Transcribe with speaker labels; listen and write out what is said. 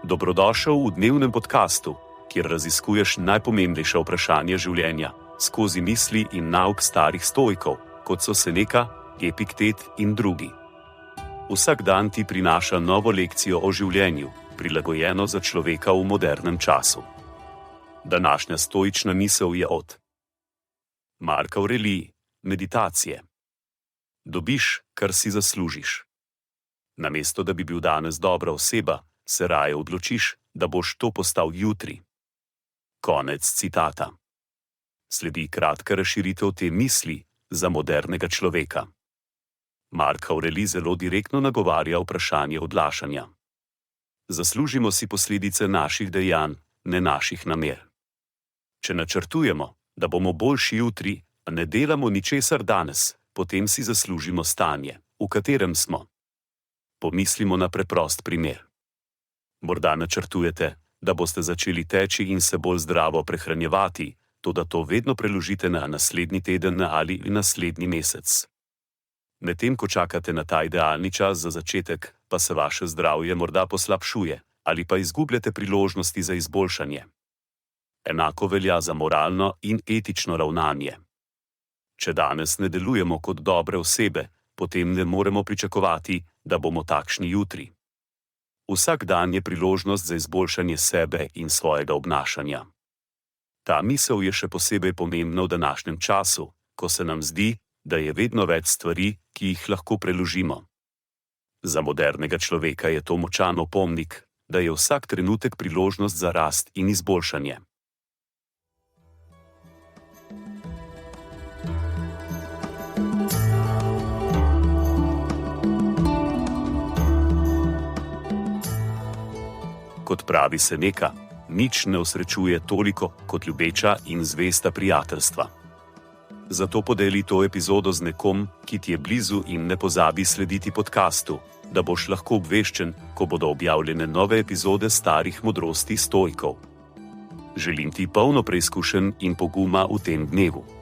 Speaker 1: Dobrodošel v dnevnem podkastu, kjer raziskuješ najpomembnejša vprašanja življenja skozi misli in nauk starih stoikov, kot so Seneca, Epiktet in drugi. Vsak dan ti prinaša novo lekcijo o življenju, prilagojeno za človeka v modernem času. Današnja stoična misel je od Mark Aurelij, meditacije. Dobiš, kar si zaslužiš. Namesto da bi bil danes dobra oseba, se raje odločiš, da boš to postal jutri. Konec citata. Sledi kratka razširitev te misli za modernega človeka. Mark Aurelij zelo direktno nagovarja vprašanje odlašanja. Zaslužimo si posledice naših dejanj, ne naših namer. Če načrtujemo, da bomo boljši jutri, a ne delamo ničesar danes, potem si zaslužimo stanje, v katerem smo. Pomislimo na preprost primer. Morda načrtujete, da boste začeli teči in se bolj zdravo prehranjevati, toda to vedno preložite na naslednji teden ali naslednji mesec. Medtem ko čakate na ta idealni čas za začetek, pa se vaše zdravje morda poslabšuje ali pa izgubljate priložnosti za izboljšanje. Enako velja za moralno in etično ravnanje. Če danes ne delujemo kot dobre osebe, potem ne moremo pričakovati, da bomo takšni jutri. Vsak dan je priložnost za izboljšanje sebe in svojega obnašanja. Ta misel je še posebej pomembna v današnjem času, ko se nam zdi, da je vedno več stvari, ki jih lahko preložimo. Za modernega človeka je to močan opomnik, da je vsak trenutek priložnost za rast in izboljšanje. Kot pravi Seneca, nič ne osrečuje toliko kot ljubeča in zvesta prijateljstva. Zato podeli to epizodo z nekom, ki ti je blizu in ne pozabi slediti podkastu, da boš lahko obveščen, ko bodo objavljene nove epizode starih modrosti stoikov. Želim ti polno preizkušenj in poguma v tem dnevu.